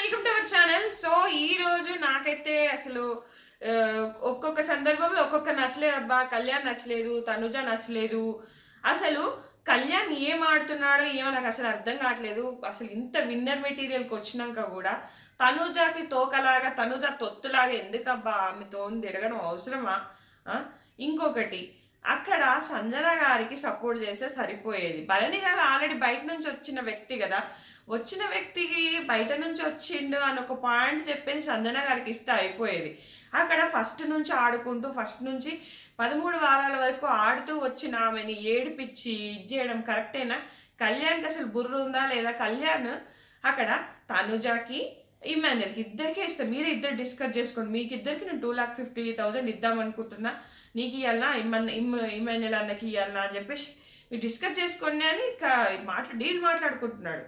Welcome to our channel. So ఈ రోజు నాకైతే అసలు ఒక్కొక్క సందర్భంలో ఒక్కొక్క నచ్చలేదు అబ్బా. కళ్యాణ్ నచ్చలేదు, తనుజ నచ్చలేదు. అసలు కళ్యాణ్ ఏం ఆడుతున్నాడో ఏమో నాకు అసలు అర్థం కావట్లేదు. అసలు ఇంత విన్నర్ మెటీరియల్కి వచ్చినాక కూడా తనుజాకి తోకలాగా, తనుజ తొత్తులాగా ఎందుకబ్బా ఆమెతో తిరగడం అవసరమా? ఇంకొకటి, అక్కడ సంజన గారికి సపోర్ట్ చేస్తే సరిపోయేది. భరణి గారు ఆల్రెడీ బయట నుంచి వచ్చిన వ్యక్తి కదా, వచ్చిన వ్యక్తికి బయట నుంచి వచ్చిండు అని ఒక పాయింట్ చెప్పేసి సంజన గారికి ఇస్తే అయిపోయేది. అక్కడ ఫస్ట్ నుంచి ఆడుకుంటూ ఫస్ట్ నుంచి 13 వారాల వరకు ఆడుతూ వచ్చిన ఆమెని ఏడిపిచ్చి ఇచ్చేయడం కరెక్టేనా? కళ్యాణ్కి అసలు బుర్ర ఉందా లేదా? కళ్యాణ్ అక్కడ తనుజాకి ఇమాన్యుయల్కి ఇద్దరికే ఇస్తా, మీరే ఇద్దరు డిస్కస్ చేసుకోండి. మీకు ఇద్దరికి నేను 2,50,000 ఇద్దాం అనుకుంటున్నా, నీకు ఇవ్వాలన్నా ఇమాన్యుయల్ అన్నకి ఇవ్వాలన్నా అని చెప్పేసి మీరు డిస్కస్ చేసుకోండి అని డీల్ మాట్లాడుకుంటున్నాడు.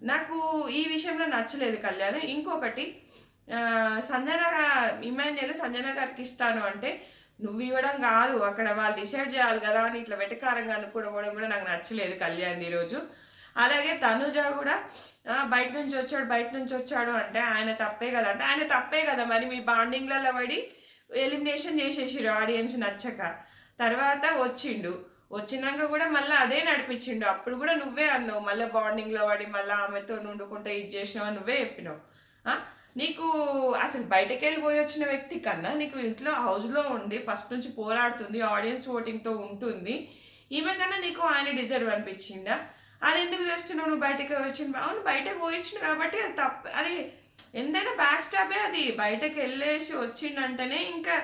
నాకు ఈ విషయంలో నచ్చలేదు కళ్యాణ్. ఇంకొకటి, ఇమాన్యుయల్ సంజన గారికి ఇస్తాను అంటే నువ్వు ఇవ్వడం కాదు, అక్కడ వాళ్ళు డిసైడ్ చేయాలి కదా అని ఇట్లా వెటకారంగా అనుకోవడం కూడా నాకు నచ్చలేదు కళ్యాణ్ ఈరోజు. అలాగే తనుజ కూడా బయట నుంచి వచ్చాడు అంటే ఆయన తప్పే కదా, అంటే ఆయన తప్పే కదా. మరి మీ బాండింగ్లలో పడి ఎలిమినేషన్ చేసేసారు ఆడియన్స్ నచ్చక. తర్వాత వచ్చినాక కూడా మళ్ళీ అదే నడిపించిండు. అప్పుడు కూడా నువ్వే అన్నావు, మళ్ళీ బాండింగ్లో పడి మళ్ళీ ఆమెతో నుండుకుంటే ఇది చేసినావు అని నువ్వే చెప్పినావు. నీకు అసలు బయటకు వెళ్ళిపోయి వచ్చిన వ్యక్తి కన్నా నీకు ఇంట్లో హౌస్లో ఉండి ఫస్ట్ నుంచి పోరాడుతుంది, ఆడియన్స్ ఓటింగ్తో ఉంటుంది, ఈమె కన్నా నీకు ఆయన డిజర్వ్ అనిపించిందా? అది ఎందుకు చేస్తున్నావు? నువ్వు బయటకు వచ్చింది, అవును బయటకు పోయించింది కాబట్టి అది తప్పు. అది ఎంతైనా బ్యాక్ స్టాపే. అది బయటకు వెళ్ళేసి వచ్చిందంటేనే ఇంకా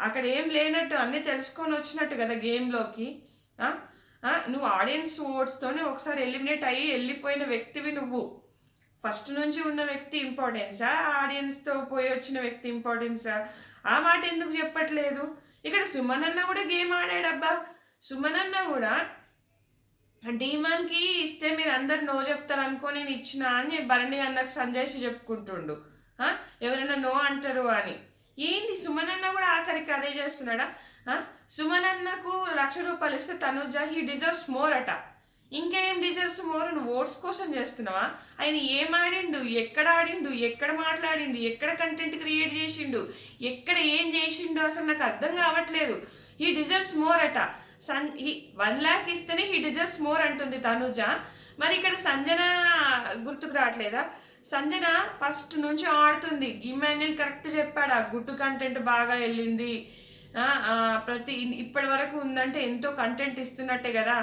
అక్కడ ఏం లేనట్టు అన్నీ తెలుసుకొని వచ్చినట్టు కదా గేమ్లోకి. నువ్వు ఆడియన్స్ ఓట్స్తోనే ఒకసారి ఎలిమినేట్ అయ్యి వెళ్ళిపోయిన వ్యక్తివి నువ్వు. ఫస్ట్ నుంచి ఉన్న వ్యక్తి ఇంపార్టెన్సా, ఆడియన్స్తో పోయి వచ్చిన వ్యక్తి ఇంపార్టెన్సా? ఆ మాట ఎందుకు చెప్పట్లేదు? ఇక్కడ సుమన్ అన్న కూడా గేమ్ ఆడాడబ్బా. సుమన్ అన్న కూడా డీమాన్కి ఇస్తే మీరు అందరు నో చెప్తారు అనుకో నేను ఇచ్చిన అని భరణి అన్నకు సంజయ్సి చెప్పుకుంటుండు. ఎవరైనా నో అంటారు అని. ఏంటి సుమన్ అన్న కూడా ఆఖరికి అదే చేస్తున్నాడా? సుమన్ అన్నకు 1,00,000 రూపాయలు ఇస్తే తనుజ హీ డిజర్వ్స్ మోర్ అట. ఇంకేం డిజర్వ్స్ మోర్? నువ్వు ఓట్స్ కోసం చేస్తున్నావా? ఆయన ఏం ఆడిండు, ఎక్కడ ఆడిండు, ఎక్కడ మాట్లాడిండు, ఎక్కడ కంటెంట్ క్రియేట్ చేసిండు, ఎక్కడ ఏం చేసిండు అసలు నాకు అర్థం కావట్లేదు. హీ డిజర్వ్స్ మోర్ అట. 1,00,000 ఇస్తేనే హీ డిజర్వ్స్ మోర్ అంటుంది తనుజ. మరి ఇక్కడ సంజన గుర్తుకు రావట్లేదా? సంజన ఫస్ట్ నుంచి ఆడుతుంది. ఇమాన్యుయల్ కరెక్ట్ చెప్పాడు, ఆ గుడ్డు కంటెంట్ బాగా వెళ్ళింది, ఇప్పటి వరకు ఉందంటే ఎంతో కంటెంట్ ఇస్తున్నట్టే కదా.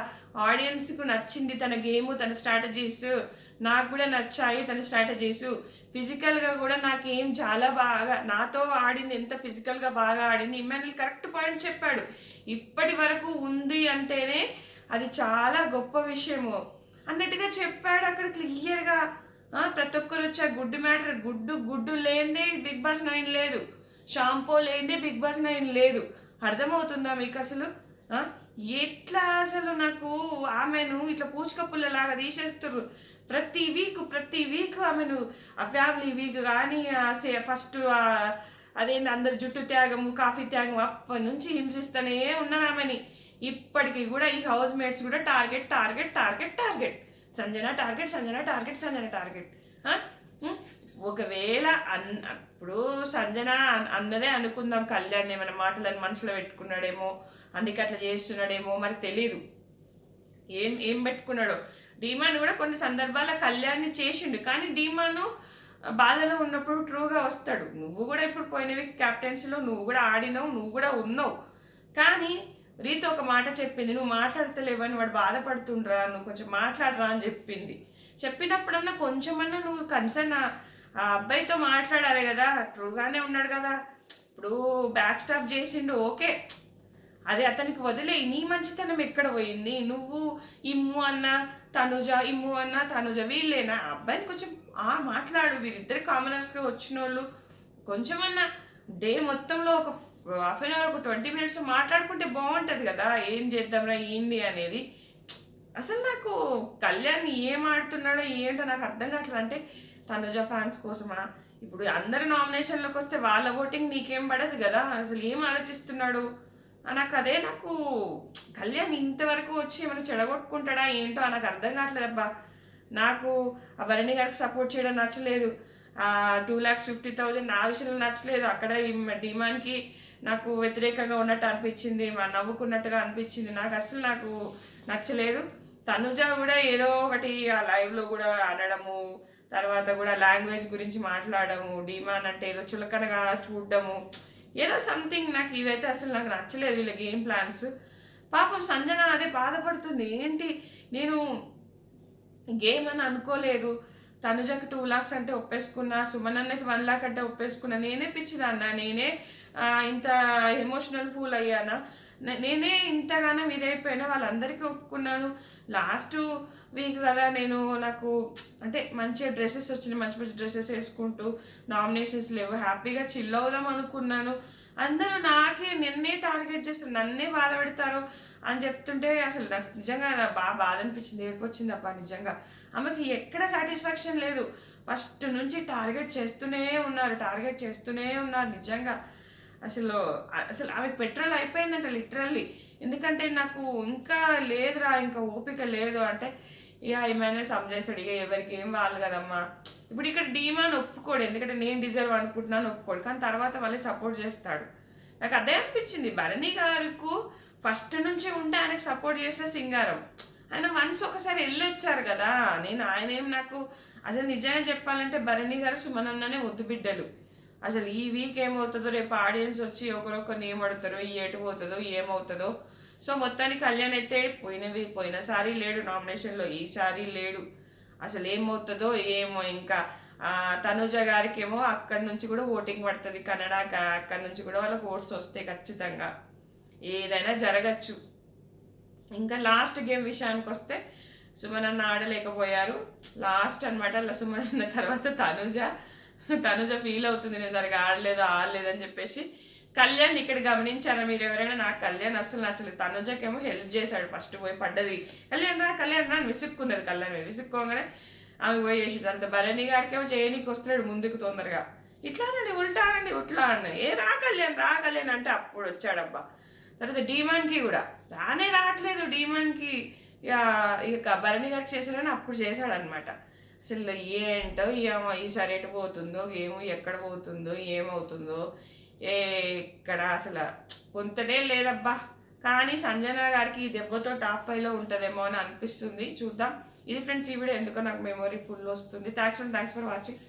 ఆడియన్స్కు నచ్చింది తన గేము, తన స్ట్రాటజీస్. నాకు కూడా నచ్చాయి తన స్ట్రాటజీస్. ఫిజికల్గా కూడా నాకేం చాలా బాగా, నాతో ఆడింది ఎంత ఫిజికల్గా బాగా ఆడింది. ఇమాన్యుయల్ కరెక్ట్ పాయింట్ చెప్పాడు. ఇప్పటి వరకు ఉంది అంటేనే అది చాలా గొప్ప విషయము అన్నట్టుగా చెప్పాడు అక్కడ క్లియర్గా. ప్రతి ఒక్కరు వచ్చా గుడ్డు మ్యాటర్, గుడ్డు లేనిదే బిగ్ బాస్ 9 లేదు, షాంపూ లేనిదే బిగ్ బాస్ 9 లేదు. అర్థమవుతుందా మీకు అసలు? ఎట్లా అసలు నాకు ఆమెను ఇట్లా పూచికప్పులలాగా తీసేస్తారు. ప్రతి వీక్ ఆమెను ఆ ఫ్యామిలీ వీక్ కానీ ఫస్ట్ అదేంటి అందరు జుట్టు త్యాగము, కాఫీ త్యాగం, అప్పటి నుంచి హింసిస్తూనే ఉన్నారు ఆమెని. ఇప్పటికీ కూడా ఈ హౌస్ మేట్స్ కూడా target target target target Sanjana target, Sanjana target, Sanjana target. ఒకవేళ ఇప్పుడు సంజన అన్నదే అనుకుందాం, కళ్యాణ్ ఏమైనా మాటలను మనసులో పెట్టుకున్నాడేమో, అందుకే అట్లా చేస్తున్నాడేమో మరి తెలీదు. ఏం పెట్టుకున్నాడో. డీమాన్ కూడా కొన్ని సందర్భాల్లో కళ్యాణ్ని చేసిండు, కానీ డీమాను బాధలో ఉన్నప్పుడు ట్రూగా వస్తాడు. నువ్వు కూడా ఇప్పుడు పోయిన వీక్ క్యాప్టెన్సీలో నువ్వు కూడా ఆడినావు, నువ్వు కూడా ఉన్నావు. కానీ రీతో ఒక మాట చెప్పింది, నువ్వు మాట్లాడతలేవని వాడు బాధపడుతుండ్రా, నువ్వు కొంచెం మాట్లాడరా అని చెప్పినప్పుడన్నా కొంచెమన్నా నువ్వు కన్సర్న్ ఆ అబ్బాయితో మాట్లాడాలి కదా. ట్రూగానే ఉన్నాడు కదా. ఇప్పుడు బ్యాక్ స్టాప్ చేసిండు, ఓకే, అది అతనికి వదిలే. నీ మంచితనం ఎక్కడ పోయింది? నువ్వు ఇమ్ము అన్న తనుజ, ఇమ్ము అన్న తనుజ, వీళ్ళేనా? అబ్బాయిని కొంచెం మాట్లాడు. వీరిద్దరు కామనర్స్గా వచ్చిన వాళ్ళు కొంచెమన్నా డే మొత్తంలో ఒక హాఫ్ అన్ అవర్, ఒక 20 minutes మాట్లాడుకుంటే బాగుంటుంది కదా. ఏం చేద్దాంరా ఏంటి అనేది. అసలు నాకు కళ్యాణ్ ఏం ఆడుతున్నాడో ఏంటో నాకు అర్థం కావట్లేదు. అంటే తనుజ ఫ్యాన్స్ కోసమా? ఇప్పుడు అందరు నామినేషన్లోకి వస్తే వాళ్ళ ఓటింగ్ నీకేం పడదు కదా. అసలు ఏం ఆలోచిస్తున్నాడు? నాకు కళ్యాణ్ ఇంతవరకు వచ్చి ఏమైనా చెడగొట్టుకుంటాడా ఏంటో నాకు అర్థం కావట్లేదబ్బా. నాకు ఆ భరణి గారికి సపోర్ట్ చేయడం నచ్చలేదు. 2,50,000 నా విషయంలో నచ్చలేదు. అక్కడ డిమాండ్కి నాకు వ్యతిరేకంగా ఉన్నట్టు అనిపించింది, నవ్వుకున్నట్టుగా అనిపించింది. నాకు నచ్చలేదు. తనుజ కూడా ఏదో ఒకటి ఆ లైవ్లో కూడా అనడము, తర్వాత కూడా లాంగ్వేజ్ గురించి మాట్లాడము, డిమాండ్ అంటే ఏదో చులకనగా చూడడము, ఏదో సంథింగ్. నాకు ఇవైతే అసలు నాకు నచ్చలేదు వీళ్ళ గేమ్ ప్లాన్స్. పాపం సంజన అదే బాధపడుతుంది, ఏంటి నేను గేమ్ అని అనుకోలేదు, తనుజకి 2 lakhs అంటే ఒప్పేసుకున్నా, సుమన్ అన్నకి 1 lakh అంటే ఒప్పేసుకున్నా, నేనే పిచ్చిదాన్నా, నేనే ఇంత ఎమోషనల్ ఫూల్ అయ్యానా, నేనే ఇంతగానో ఇదైపోయినా, వాళ్ళందరికీ ఒప్పుకున్నాను. లాస్ట్ వీక్ కదా నాకు అంటే మంచిగా డ్రెస్సెస్ వచ్చినాయి, మంచి మంచి డ్రెస్సెస్ వేసుకుంటూ, నామినేషన్స్ లేవు, హ్యాపీగా చిల్ అవుదాం అనుకున్నాను. అందరూ నిన్నే టార్గెట్ చేస్తారు, నన్నే బాధ పెడతారు అని చెప్తుంటే అసలు నాకు నిజంగా బాగా బాధ అనిపించింది, ఏడిపోచ్చింది అబ్బా నిజంగా. ఆమెకి ఎక్కడ సాటిస్ఫాక్షన్ లేదు, ఫస్ట్ నుంచి టార్గెట్ చేస్తూనే ఉన్నారు నిజంగా. అసలు అసలు ఆమెకు పెట్రోల్ అయిపోయిందంట లిటరల్లీ. ఎందుకంటే నాకు ఇంకా లేదురా, ఇంకా ఓపిక లేదు అంటే ఇక ఏమైనా సంజేస్తాడు, ఇక ఎవరికి ఏం వాళ్ళు కదమ్మా. ఇప్పుడు ఇక్కడ డీమాన్ ఒప్పుకోడు, ఎందుకంటే నేను డిజర్వ్ అనుకుంటున్నాను ఒప్పుకోడు, కానీ తర్వాత వాళ్ళే సపోర్ట్ చేస్తాడు. నాకు అదే అనిపించింది, భరణి గారికి ఫస్ట్ నుంచి ఉంటే ఆయనకు సపోర్ట్ చేసిన సింగారం, ఆయన వన్స్ ఒకసారి వెళ్ళొచ్చారు కదా. ఆయన ఏం నాకు అసలు నిజంగా చెప్పాలంటే భరణి గారు సుమనన్ననే ముద్దు బిడ్డలు. అసలు ఈ వీక్ ఏమవుతుందో, రేపు ఆడియన్స్ వచ్చి ఒకరొకరిని ఏమడుతారో, ఈ ఎటు పోతుందో ఏమవుతుందో. సో మొత్తానికి కళ్యాణ్ అయితే పోయినసారి లేడు నామినేషన్లో, ఈసారి లేడు. అసలు ఏమవుతుందో ఏమో. ఇంకా తనుజ గారికి ఏమో అక్కడి నుంచి కూడా ఓటింగ్ పడుతుంది, కన్నడ అక్కడి నుంచి కూడా వాళ్ళకి ఓట్స్ వస్తాయి ఖచ్చితంగా, ఏదైనా జరగచ్చు. ఇంకా లాస్ట్ గేమ్ విషయానికి వస్తే సుమనన్న ఆడలేకపోయారు లాస్ట్ అనమాట. సుమనన్న తర్వాత తనుజ ఫీల్ అవుతుంది, నేను సరిగా ఆడలేదని చెప్పేసి. కళ్యాణ్ ఇక్కడ గమనించారా మీరు ఎవరైనా? నాకు కళ్యాణ్ అస్సలు నచ్చలేదు. తనుజకేమో హెల్ప్ చేశాడు, ఫస్ట్ పోయి పడ్డది, కళ్యాణ్ రా అని విసుక్కున్నది. కళ్యాణ్ విసుక్కోగానే ఆమె పోయి చేసి, తర్వాత భరణి గారికి ఏమో చేయనీకి వస్తున్నాడు ముందుకు తొందరగా, ఇట్లానండి ఉట్లా అండి, రా కళ్యాణ్ అంటే అప్పుడు వచ్చాడబ్బా. తర్వాత డీమాన్కి కూడా రావట్లేదు, డీమాన్కి ఇక భరణి గారికి చేశాడని అప్పుడు చేశాడనమాట. అసలు ఏంటో ఈసారి ఎటు పోతుందో, ఎక్కడ పోతుందో, ఏమవుతుందో ఎక్కడ అసలు పొంతనే లేదబ్బా. కానీ సంజన గారికి ఈ దెబ్బతో టాప్ 5లో ఉంటుందేమో అని అనిపిస్తుంది, చూద్దాం. ఇది ఫ్రెండ్స్ ఈ వీడియో. ఎందుకో నాకు మెమొరీ ఫుల్ వస్తుంది. Thanks for watching.